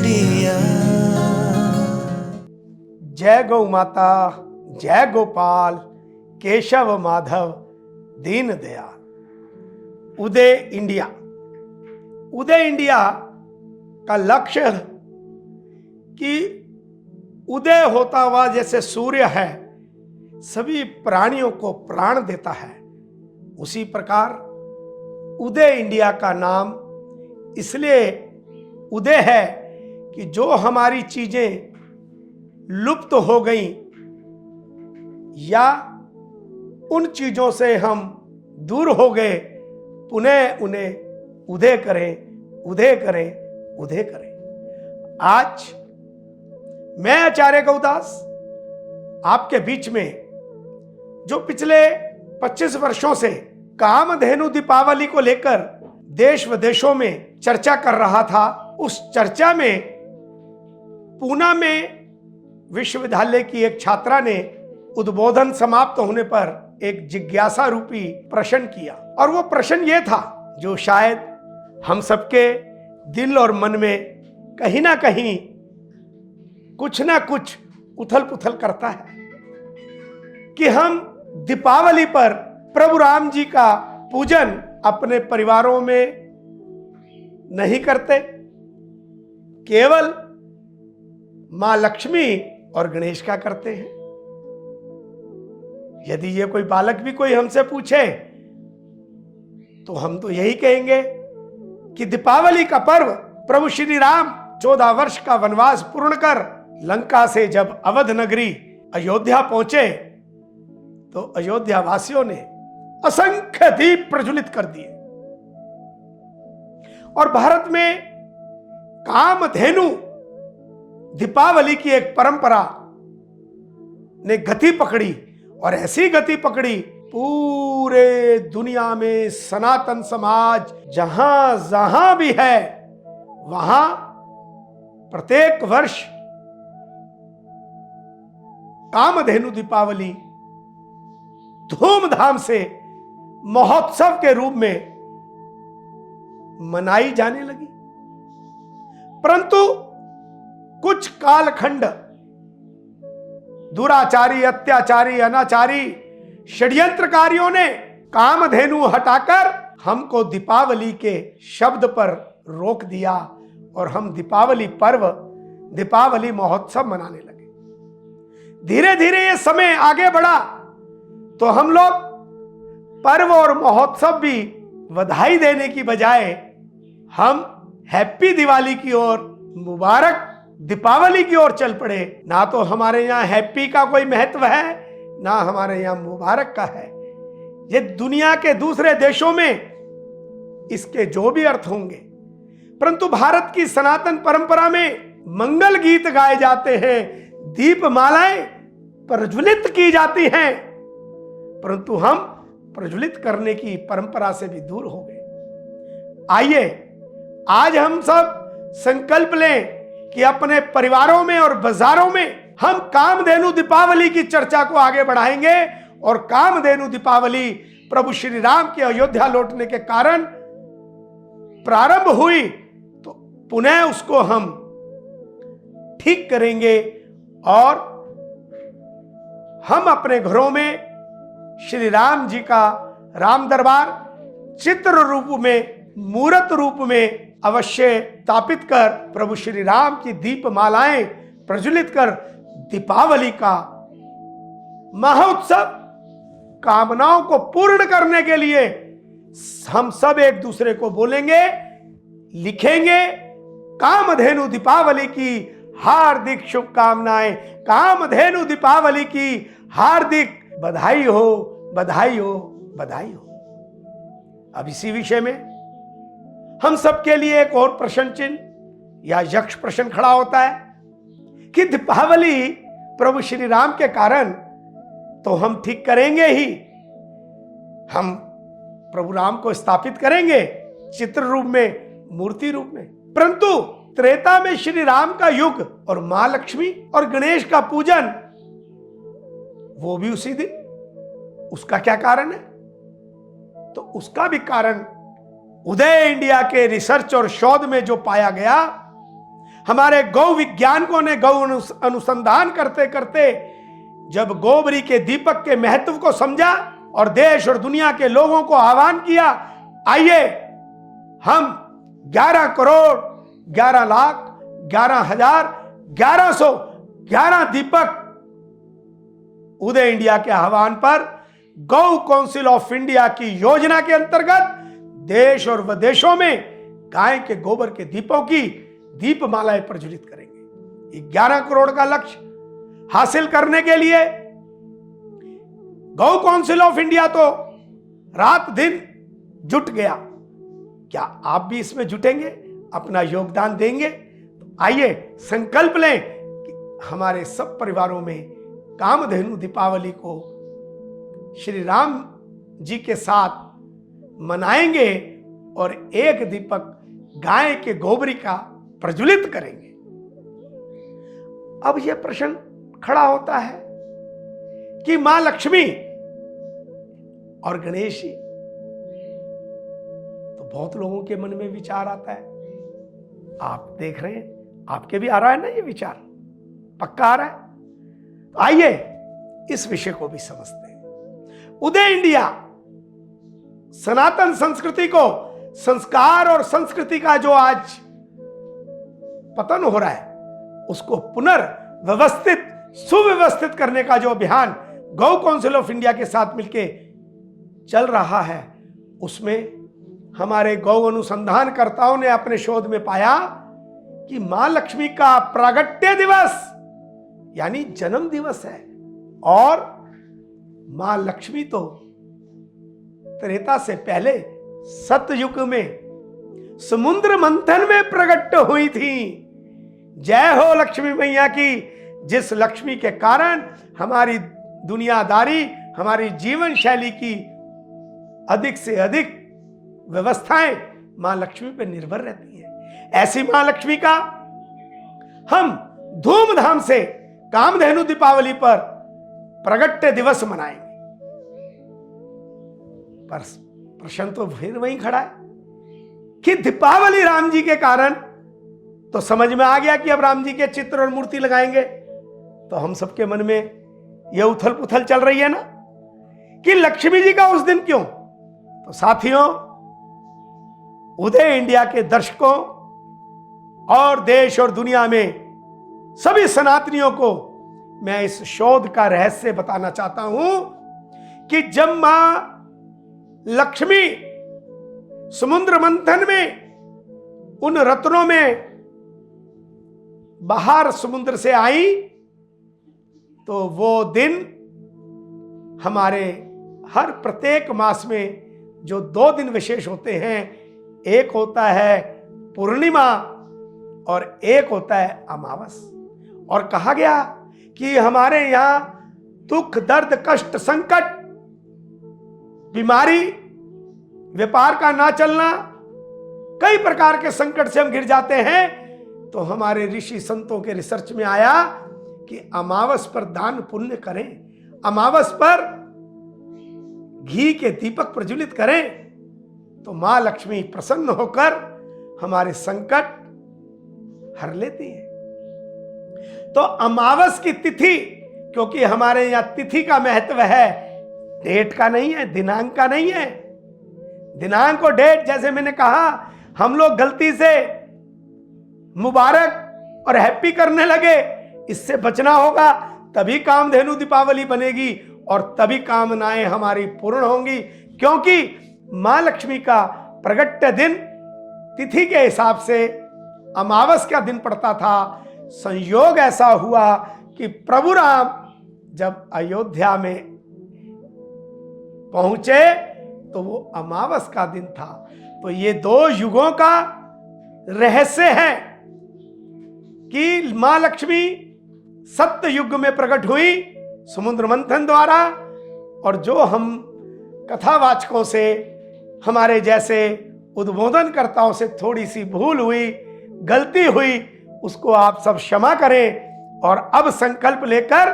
India. जय गौ माता, जय गोपाल, केशव माधव दीन दयाल। उदय इंडिया। उदय इंडिया का लक्ष्य कि उदय होता हुआ जैसे सूर्य है सभी प्राणियों को प्राण देता है, उसी प्रकार उदय इंडिया का नाम इसलिए उदय है कि जो हमारी चीजें लुप्त हो गई या उन चीजों से हम दूर हो गए, पुनः उन्हें उदय करें, उदय करें, उदय करें। आज मैं आचार्य गौदास आपके बीच में जो पिछले 25 वर्षों से कामधेनु दीपावली को लेकर देश विदेशों में चर्चा कर रहा था, उस चर्चा में पूना में विश्वविद्यालय की एक छात्रा ने उद्बोधन समाप्त होने पर एक जिज्ञासा रूपी प्रश्न किया, और वो प्रश्न ये था जो शायद हम सबके दिल और मन में कहीं ना कहीं कुछ ना कुछ उथल पुथल करता है कि हम दीपावली पर प्रभु राम जी का पूजन अपने परिवारों में नहीं करते, केवल मां लक्ष्मी और गणेश का करते हैं। यदि ये कोई बालक भी कोई हमसे पूछे तो हम तो यही कहेंगे कि दीपावली का पर्व प्रभु श्री राम 14 वर्ष का वनवास पूर्ण कर लंका से जब अवध नगरी अयोध्या पहुंचे तो अयोध्या वासियों ने असंख्य दीप प्रज्वलित कर दिए, और भारत में कामधेनु दीपावली की एक परंपरा ने गति पकड़ी, और ऐसी गति पकड़ी पूरे दुनिया में सनातन समाज जहां जहां भी है वहां प्रत्येक वर्ष कामधेनु दीपावली धूमधाम से महोत्सव के रूप में मनाई जाने लगी। परंतु कुछ कालखंड दुराचारी, अत्याचारी, अनाचारी षड्यंत्रकारियों ने कामधेनु हटाकर हमको दीपावली के शब्द पर रोक दिया, और हम दीपावली पर्व, दीपावली महोत्सव मनाने लगे। धीरे धीरे ये समय आगे बढ़ा तो हम लोग पर्व और महोत्सव भी बधाई देने की बजाय हम हैप्पी दिवाली की ओर, मुबारक दीपावली की ओर चल पड़े। ना तो हमारे यहां हैप्पी का कोई महत्व है, ना हमारे यहां मुबारक का है। ये दुनिया के दूसरे देशों में इसके जो भी अर्थ होंगे, परंतु भारत की सनातन परंपरा में मंगल गीत गाए जाते हैं, दीप मालाएं प्रज्वलित की जाती हैं, परंतु हम प्रज्वलित करने की परंपरा से भी दूर हो गए। आइए आज हम सब संकल्प लें कि अपने परिवारों में और बाजारों में हम कामधेनु दीपावली की चर्चा को आगे बढ़ाएंगे, और कामधेनु दीपावली प्रभु श्री राम के अयोध्या लौटने के कारण प्रारंभ हुई, तो पुनः उसको हम ठीक करेंगे, और हम अपने घरों में श्री राम जी का राम दरबार चित्र रूप में, मूर्त रूप में अवश्य स्थापित कर प्रभु श्री राम की दीप मालाएं प्रज्वलित कर दीपावली का महोत्सव कामनाओं को पूर्ण करने के लिए हम सब एक दूसरे को बोलेंगे, लिखेंगे, कामधेनु दीपावली की हार्दिक शुभकामनाएं, कामधेनु दीपावली की हार्दिक बधाई हो, बधाई हो, बधाई हो। अब इसी विषय में हम सबके लिए एक और प्रश्न चिन्ह या यक्ष प्रश्न खड़ा होता है कि दीपावली प्रभु श्री राम के कारण तो हम ठीक करेंगे ही, हम प्रभु राम को स्थापित करेंगे चित्र रूप में, मूर्ति रूप में, परंतु त्रेता में श्री राम का युग और मां लक्ष्मी और गणेश का पूजन वो भी उसी दिन, उसका क्या कारण है? तो उसका भी कारण उदय इंडिया के रिसर्च और शोध में जो पाया गया, हमारे गौ वैज्ञानिकों ने गौ अनुसंधान करते करते जब गोबरी के दीपक के महत्व को समझा और देश और दुनिया के लोगों को आह्वान किया, आइए हम 11 करोड़ 11 लाख 11,1111 दीपक उदय इंडिया के आह्वान पर गौ काउंसिल ऑफ इंडिया की योजना के अंतर्गत देश और विदेशों में गाय के गोबर के दीपों की दीपमालाएं प्रज्वलित करेंगे। 11 करोड़ का लक्ष्य हासिल करने के लिए गौ काउंसिल ऑफ इंडिया तो रात दिन जुट गया। क्या आप भी इसमें जुटेंगे, अपना योगदान देंगे? तो आइए संकल्प लें कि हमारे सब परिवारों में कामधेनु दीपावली को श्री राम जी के साथ मनाएंगे और एक दीपक गाय के गोबरी का प्रज्वलित करेंगे। अब यह प्रश्न खड़ा होता है कि मां लक्ष्मी और गणेश जी, तो बहुत लोगों के मन में विचार आता है। आप देख रहे हैं, आपके भी आ रहा है ना ये विचार, पक्का आ रहा है। तो आइए इस विषय को भी समझते हैं। उदय इंडिया सनातन संस्कृति को, संस्कार और संस्कृति का जो आज पतन हो रहा है, उसको पुनर्व्यवस्थित सुव्यवस्थित करने का जो अभियान गौ काउंसिल ऑफ इंडिया के साथ मिलकर चल रहा है, उसमें हमारे गौ अनुसंधानकर्ताओं ने अपने शोध में पाया कि मां लक्ष्मी का प्रागट्य दिवस यानी जन्म दिवस है। और मां लक्ष्मी तो त्रेता से पहले सतयुग में समुद्र मंथन में प्रकट हुई थी। जय हो लक्ष्मी मैया की, जिस लक्ष्मी के कारण हमारी दुनियादारी, हमारी जीवन शैली की अधिक से अधिक व्यवस्थाएं मां लक्ष्मी पर निर्भर रहती है। ऐसी मां लक्ष्मी का हम धूमधाम से कामधेनु दीपावली पर प्रगट्य दिवस मनाएंगे। पर प्रश्न तो फिर वहीं खड़ा है कि दीपावली राम जी के कारण, तो समझ में आ गया कि अब राम जी के चित्र और मूर्ति लगाएंगे, तो हम सबके मन में यह उथल पुथल चल रही है ना कि लक्ष्मी जी का उस दिन क्यों। तो साथियों, उदय इंडिया के दर्शकों और देश और दुनिया में सभी सनातनियों को मैं इस शोध का रहस्य बताना चाहता हूं कि जब मां लक्ष्मी समुद्र मंथन में उन रत्नों में बाहर समुद्र से आई, तो वो दिन हमारे हर प्रत्येक मास में जो 2 दिन विशेष होते हैं, एक होता है पूर्णिमा और एक होता है अमावस। और कहा गया कि हमारे यहां दुख, दर्द, कष्ट, संकट, बीमारी, व्यापार का ना चलना, कई प्रकार के संकट से हम घिर जाते हैं। तो हमारे ऋषि संतों के रिसर्च में आया कि अमावस पर दान पुण्य करें, अमावस पर घी के दीपक प्रज्वलित करें, तो मां लक्ष्मी प्रसन्न होकर हमारे संकट हर लेती है। तो अमावस की तिथि, क्योंकि हमारे यहां तिथि का महत्व है, डेट का नहीं है, दिनांक का नहीं है। दिनांक और डेट, जैसे मैंने कहा, हम लोग गलती से मुबारक और हैप्पी करने लगे, इससे बचना होगा। तभी कामधेनु दीपावली बनेगी और तभी कामनाएं हमारी पूर्ण होंगी, क्योंकि मां लक्ष्मी का प्रगट्य दिन तिथि के हिसाब से अमावस का दिन पड़ता था। संयोग ऐसा हुआ कि प्रभु राम जब अयोध्या में पहुंचे तो वो अमावस का दिन था। तो ये 2 युगों का रहस्य है कि मां लक्ष्मी सत्य युग में प्रकट हुई समुद्र मंथन द्वारा, और जो हम कथावाचकों से, हमारे जैसे उद्बोधनकर्ताओं से थोड़ी सी भूल हुई, गलती हुई, उसको आप सब क्षमा करें। और अब संकल्प लेकर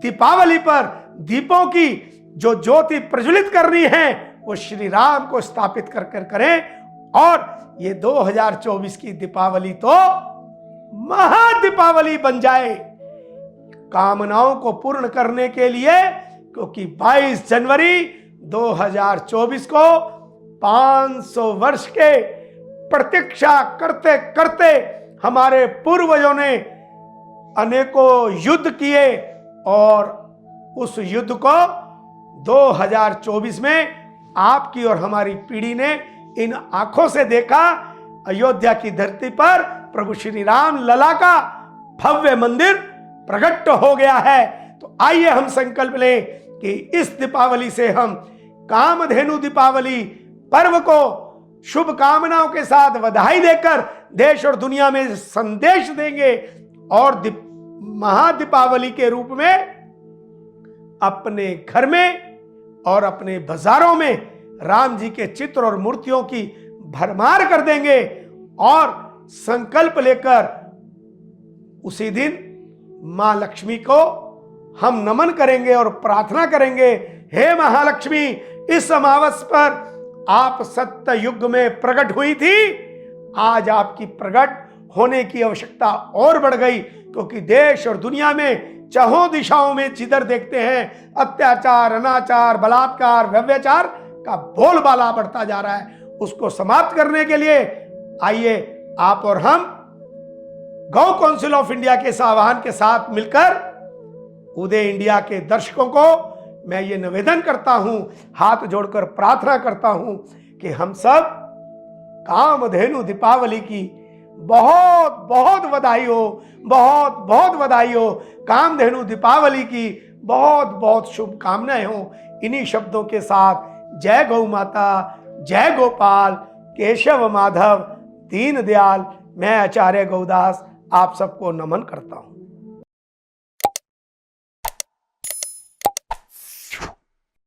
दीपावली पर दीपों की जो ज्योति प्रज्वलित करनी है वो श्री राम को स्थापित कर कर करें। और ये 2024 की दीपावली तो महादीपावली बन जाए कामनाओं को पूर्ण करने के लिए, क्योंकि 22 जनवरी 2024 को 500 वर्ष के प्रतीक्षा करते करते हमारे पूर्वजों ने अनेकों युद्ध किए और उस युद्ध को 2024 में आपकी और हमारी पीढ़ी ने इन आंखों से देखा। अयोध्या की धरती पर प्रभु श्री राम लला का भव्य मंदिर प्रकट हो गया है। तो आइए हम संकल्प लें कि इस दीपावली से हम कामधेनु दीपावली पर्व को शुभ कामनाओं के साथ बधाई देकर देश और दुनिया में संदेश देंगे और महादीपावली के रूप में अपने घर में और अपने बाजारों में राम जी के चित्र और मूर्तियों की भरमार कर देंगे और संकल्प लेकर उसी दिन मां लक्ष्मी को हम नमन करेंगे और प्रार्थना करेंगे, हे महालक्ष्मी, इस अमावस पर आप सत्य युग में प्रकट हुई थी, आज आपकी प्रकट होने की आवश्यकता और बढ़ गई, क्योंकि देश और दुनिया में चारों दिशाओं में जिधर देखते हैं अत्याचार, अनाचार, बलात्कार, व्यभिचार का बोलबाला बढ़ता जा रहा है। उसको समाप्त करने के लिए आइए आप और हम गौ काउंसिल ऑफ इंडिया के आह्वान के साथ मिलकर उदय इंडिया के दर्शकों को मैं ये निवेदन करता हूं, हाथ जोड़कर प्रार्थना करता हूं कि हम सब कामधेनु दीपावली की बहुत बहुत बधाई हो, बहुत बहुत बधाई हो। कामधेनु दीपावली की बहुत बहुत शुभकामनाएं हो। इन्हीं शब्दों के साथ जय गौ माता, जय गोपाल, केशव माधव, दीन दयाल, मैं आचार्य गौदास आप सबको नमन करता हूं।